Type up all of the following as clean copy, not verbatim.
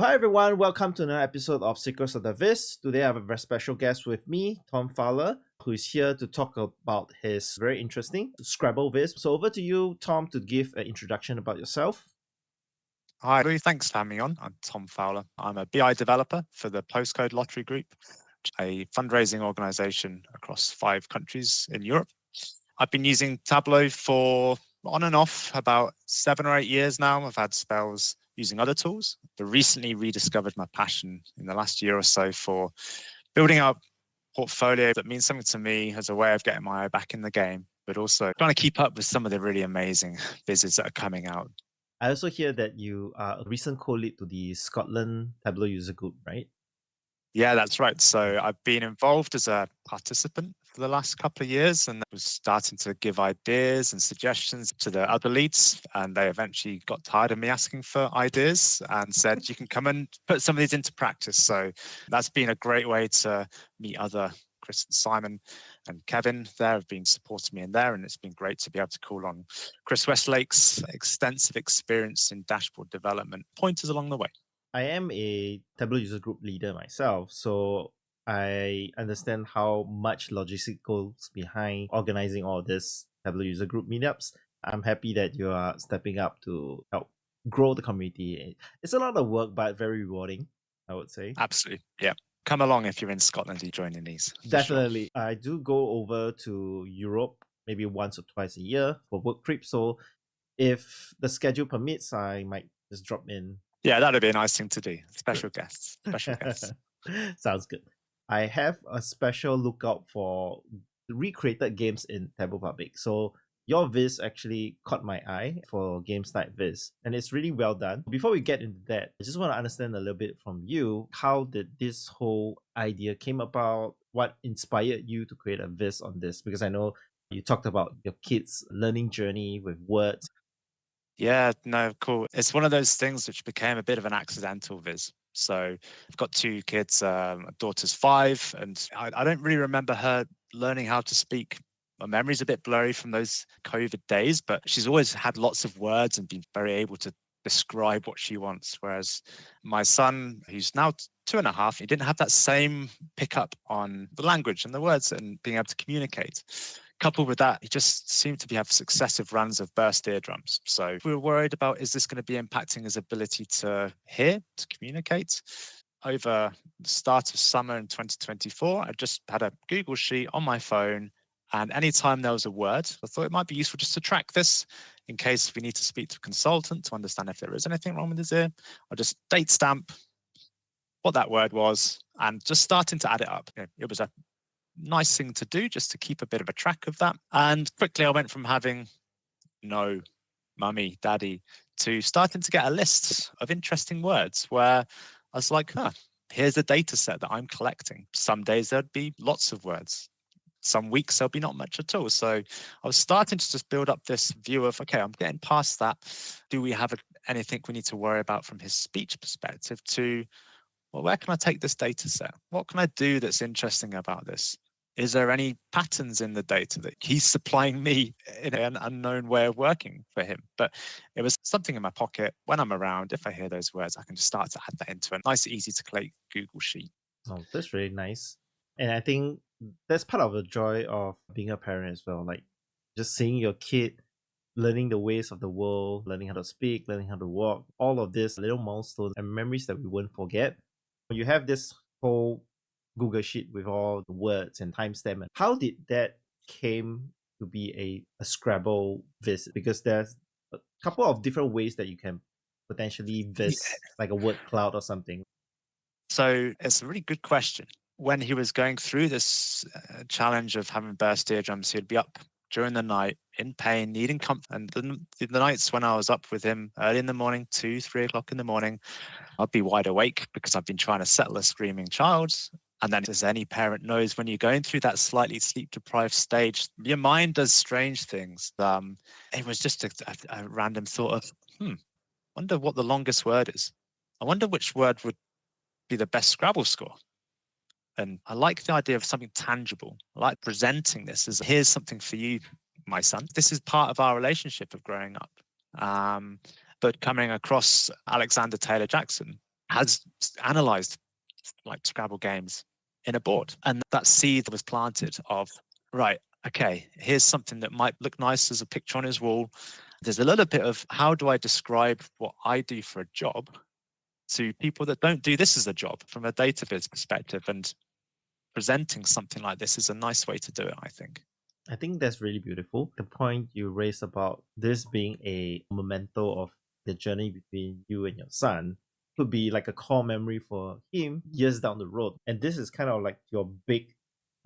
Hi everyone, welcome to another episode of Secrets of the Viz. Today I have a very special guest with me, Tom Fowler, who is here to talk about his very interesting Scrabble Viz. So over to you, Tom, to give an introduction about yourself. Hi, Lou. Thanks for having me on. I'm Tom Fowler. I'm a BI developer for the Postcode Lottery Group, a fundraising organization across 5 countries in Europe. I've been using Tableau for on and off about 7 or 8 years now. I've had spells using other tools, but recently rediscovered my passion in the last year or so for building out portfolio that means something to me as a way of getting my eye back in the game, but also trying to keep up with some of the really amazing vizzes that are coming out. I also hear that you are a recent co-lead to the Scotland Tableau user group, right? Yeah, that's right. So I've been involved as a participant for the last couple of years and was starting to give ideas and suggestions to the other leads. And they eventually got tired of me asking for ideas and said, you can come and put some of these into practice. So that's been a great way to meet other Chris and Simon and Kevin there have been supporting me in there. And it's been great to be able to call on Chris Westlake's extensive experience in dashboard development pointers along the way. I am a Tableau user group leader myself, so I understand how much logistics goes behind organizing all this Tableau user group meetups. I'm happy that you are stepping up to help grow the community. It's a lot of work, but very rewarding, I would say. Absolutely. Yeah. Come along if you're in Scotland, you joining these. Definitely. Sure. I do go over to Europe maybe once or twice a year for work trips. So if the schedule permits, I might just drop in. Yeah, that'd be a nice thing to do. Special guests. Special guests. Sounds good. I have a special lookout for recreated games in Tableau Public. So your Viz actually caught my eye for Games Night Viz, and it's really well done. Before we get into that, I just want to understand a little bit from you. How did this whole idea came about? What inspired you to create a Viz on this? Because I know you talked about your kids' learning journey with words. Yeah, no, cool. It's one of those things which became a bit of an accidental viz. So I've got 2 kids. My daughter's 5, and I don't really remember her learning how to speak. My memory's a bit blurry from those COVID days, but she's always had lots of words and been very able to describe what she wants. Whereas my son, who's now 2.5, he didn't have that same pickup on the language and the words and being able to communicate. Coupled with that, he just seemed to have successive runs of burst eardrums. So we were worried about, is this going to be impacting his ability to hear, to communicate? Over the start of summer in 2024, I just had a Google sheet on my phone, and anytime there was a word, I thought it might be useful just to track this in case we need to speak to a consultant to understand if there is anything wrong with his ear. I'll just date stamp what that word was and just starting to add it up. It was a nice thing to do just to keep a bit of a track of that. And quickly I went from having no, mummy, daddy, to starting to get a list of interesting words where I was like, here's a data set that I'm collecting. Some days there'd be lots of words. Some weeks there'll be not much at all. So I was starting to just build up this view of, okay, I'm getting past that. Do we have anything we need to worry about from his speech perspective to, well, where can I take this data set? What can I do that's interesting about this? Is there any patterns in the data that he's supplying me in an unknown way of working for him? But it was something in my pocket. When I'm around, if I hear those words, I can just start to add that into a nice, easy to collate Google sheet. Oh, that's really nice. And I think that's part of the joy of being a parent as well. Like just seeing your kid learning the ways of the world, learning how to speak, learning how to walk, all of this little milestones and memories that we won't forget. You have this whole Google sheet with all the words and timestamp. How did that came to be a Scrabble Viz? Because there's a couple of different ways that you can potentially Viz, like a word cloud or something. So it's a really good question. When he was going through this challenge of having burst eardrums, he'd be up during the night in pain, needing comfort. And the nights when I was up with him early in the morning, 2, 3 o'clock in the morning, I'd be wide awake because I've been trying to settle a screaming child. And then, as any parent knows, when you're going through that slightly sleep-deprived stage, your mind does strange things. It was just a random thought of, wonder what the longest word is. I wonder which word would be the best Scrabble score. And I like the idea of something tangible. I like presenting this as, here's something for you, my son. This is part of our relationship of growing up. But coming across Alexander Taylor Jackson, has analyzed like Scrabble games in a board. And that seed was planted of, right, okay, here's something that might look nice as a picture on his wall. There's a little bit of how do I describe what I do for a job to people that don't do this as a job from a data viz perspective. And presenting something like this is a nice way to do it, I think. I think that's really beautiful. The point you raised about this being a memento of the journey between you and your son could be like a core memory for him years down the road. And this is kind of like your big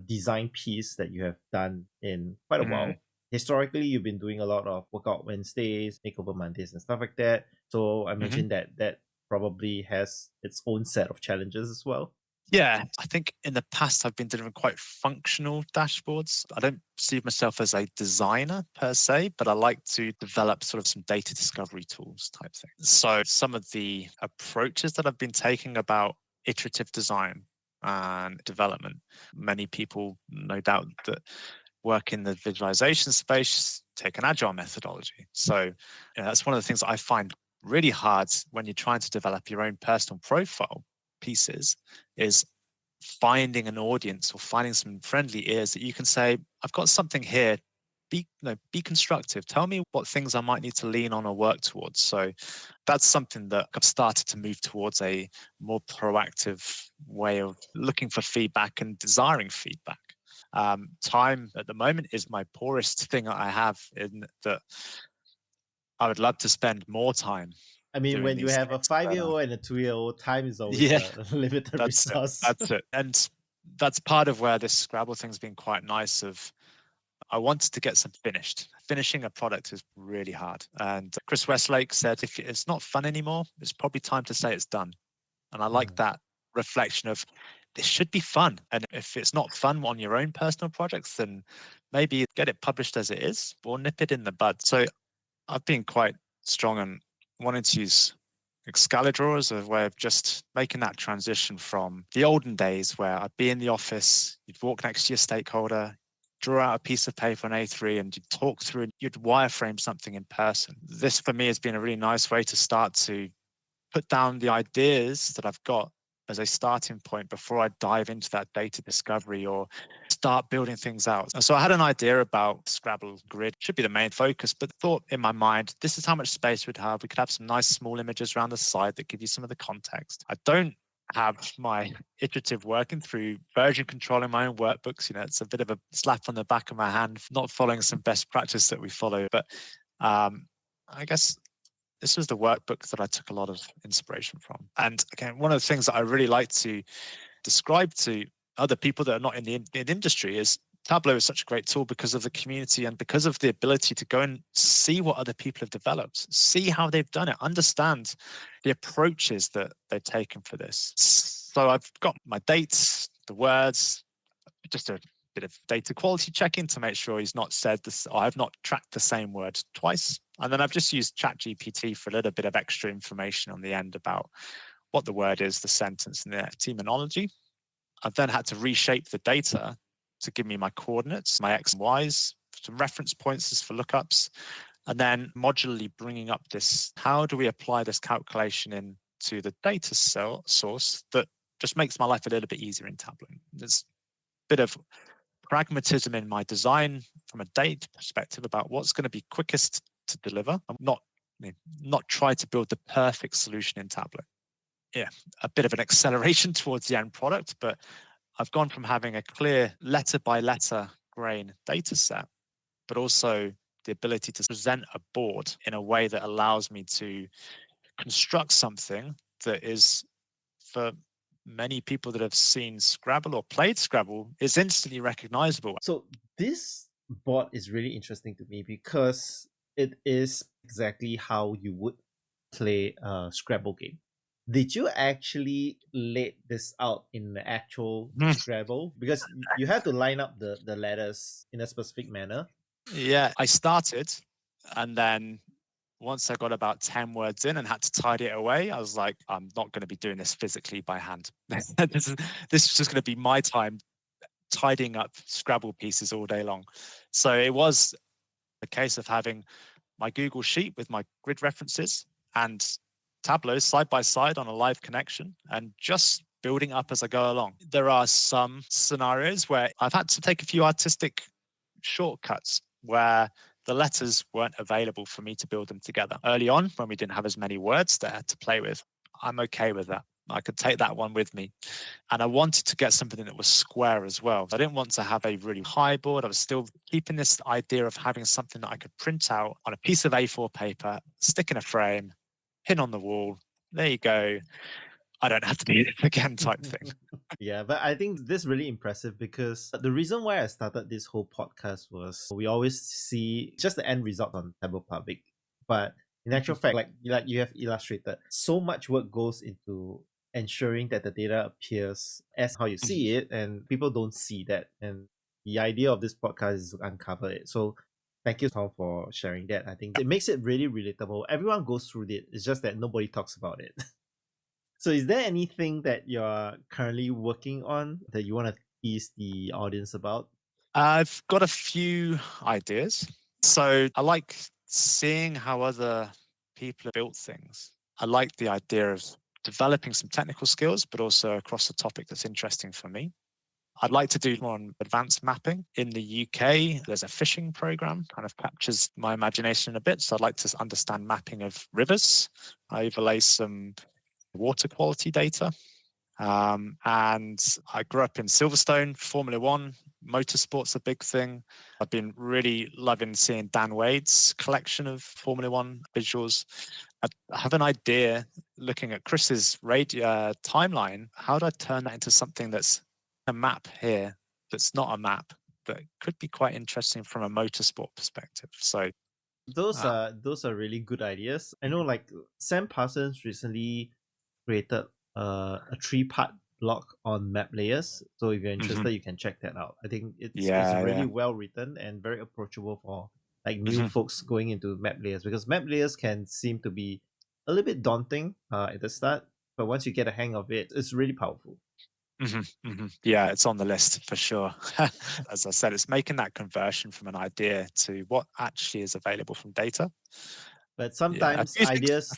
design piece that you have done in quite a Mm, while. Historically, you've been doing a lot of workout Wednesdays, makeover Mondays, and stuff like that. So I mhm. imagine that probably has its own set of challenges as well. Yeah, I think in the past I've been delivering quite functional dashboards. I don't see myself as a designer per se, but I like to develop sort of some data discovery tools type thing. So some of the approaches that I've been taking about iterative design and development, many people no doubt that work in the visualization space take an agile methodology. So that's one of the things that I find really hard when you're trying to develop your own personal profile pieces is finding an audience or finding some friendly ears that you can say, I've got something here. Be constructive. Tell me what things I might need to lean on or work towards. So that's something that I've started to move towards a more proactive way of looking for feedback and desiring feedback. Time at the moment is my poorest thing I have in that I would love to spend more time I mean, doing when you these have a things. 5-year-old and a 2-year-old, time is always Yeah, a limited that's it. resource. That's it. And that's part of where this Scrabble thing's been quite nice of I wanted to get some finished. Finishing a product is really hard. And Chris Westlake said if it's not fun anymore, it's probably time to say it's done. And I like that reflection of this should be fun. And if it's not fun on your own personal projects, then maybe get it published as it is or nip it in the bud. So I've been quite strong on wanting to use Excalibur as a way of just making that transition from the olden days where I'd be in the office, you'd walk next to your stakeholder, draw out a piece of paper on A3 and you'd talk through and you'd wireframe something in person. This for me has been a really nice way to start to put down the ideas that I've got as a starting point before I dive into that data discovery or start building things out. And so I had an idea about Scrabble grid, should be the main focus, but thought in my mind, this is how much space we'd have. We could have some nice small images around the side that give you some of the context. I don't have my iterative working through version controlling my own workbooks. It's a bit of a slap on the back of my hand, not following some best practice that we follow. But I guess this was the workbook that I took a lot of inspiration from. And again, one of the things that I really like to describe to other people that are not in the industry is Tableau is such a great tool because of the community and because of the ability to go and see what other people have developed, see how they've done it, understand the approaches that they've taken for this. So I've got my dates, the words, just a bit of data quality checking to make sure he's not said this, or I've not tracked the same word twice. And then I've just used ChatGPT for a little bit of extra information on the end about what the word is, the sentence, and the terminology. I've then had to reshape the data to give me my coordinates, my X and Ys, some reference points for lookups, and then modularly bringing up this, how do we apply this calculation into the data source that just makes my life a little bit easier in Tableau. There's a bit of pragmatism in my design from a data perspective about what's going to be quickest to deliver. I'm not try to build the perfect solution in Tableau. Yeah, a bit of an acceleration towards the end product, but I've gone from having a clear letter by letter grain data set, but also the ability to present a board in a way that allows me to construct something that is for many people that have seen Scrabble or played Scrabble is instantly recognizable. So this board is really interesting to me because it is exactly how you would play a Scrabble game. Did you actually lay this out in the actual Scrabble? Because you have to line up the letters in a specific manner. Yeah, I started and then once I got about 10 words in and had to tidy it away, I was like, I'm not going to be doing this physically by hand. This is just going to be my time tidying up Scrabble pieces all day long. So it was a case of having my Google sheet with my grid references and Tableau side by side on a live connection and just building up as I go along. There are some scenarios where I've had to take a few artistic shortcuts where the letters weren't available for me to build them together. Early on, when we didn't have as many words there to play with, I'm okay with that. I could take that one with me. And I wanted to get something that was square as well. I didn't want to have a really high board. I was still keeping this idea of having something that I could print out on a piece of A4 paper, stick in a frame, pin on the wall. There you go. I don't have to do it again type thing. Yeah, but I think this is really impressive because the reason why I started this whole podcast was we always see just the end result on Tableau Public. But in actual fact, like you have illustrated, so much work goes into ensuring that the data appears as how you see it, and people don't see that. And the idea of this podcast is to uncover it. So thank you, Tom, for sharing that. I think it makes it really relatable. Everyone goes through it. It's just that nobody talks about it. So is there anything that you're currently working on that you want to tease the audience about? I've got a few ideas. So I like seeing how other people have built things. I like the idea of developing some technical skills, but also across a topic that's interesting for me. I'd like to do more on advanced mapping. In the UK, there's a fishing program, kind of captures my imagination a bit. So I'd like to understand mapping of rivers. I overlay some water quality data. And I grew up in Silverstone, Formula One, motorsport's a big thing. I've been really loving seeing Dan Wade's collection of Formula One visuals. I have an idea looking at Chris's timeline. How do I turn that into something that's a map here that's not a map, but could be quite interesting from a motorsport perspective? So Those are really good ideas. I know like Sam Parsons recently created a 3-part blog on map layers. So if you're interested, you can check that out. I think it's really well written and very approachable for like new folks going into map layers, because map layers can seem to be a little bit daunting at the start, but once you get a hang of it, it's really powerful. Yeah, it's on the list for sure. As I said, it's making that conversion from an idea to what actually is available from data. But sometimes ideas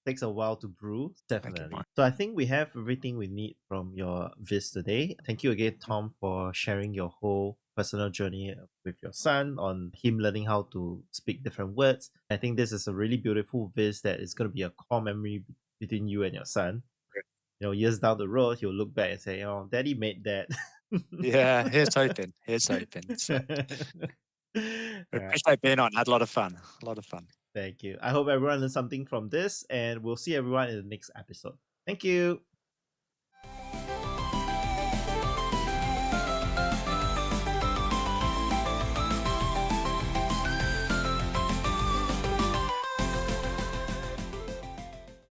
takes a while to brew, definitely. So I think we have everything we need from your Viz today. Thank you again, Tom, for sharing your whole personal journey with your son on him learning how to speak different words. I think this is a really beautiful Viz that is going to be a core memory between you and your son. You know, years down the road, he'll look back and say, "Oh, Daddy made that." Yeah, here's hoping. Here's hoping. So. Appreciate being on. Had a lot of fun. A lot of fun. Thank you. I hope everyone learned something from this, and we'll see everyone in the next episode. Thank you.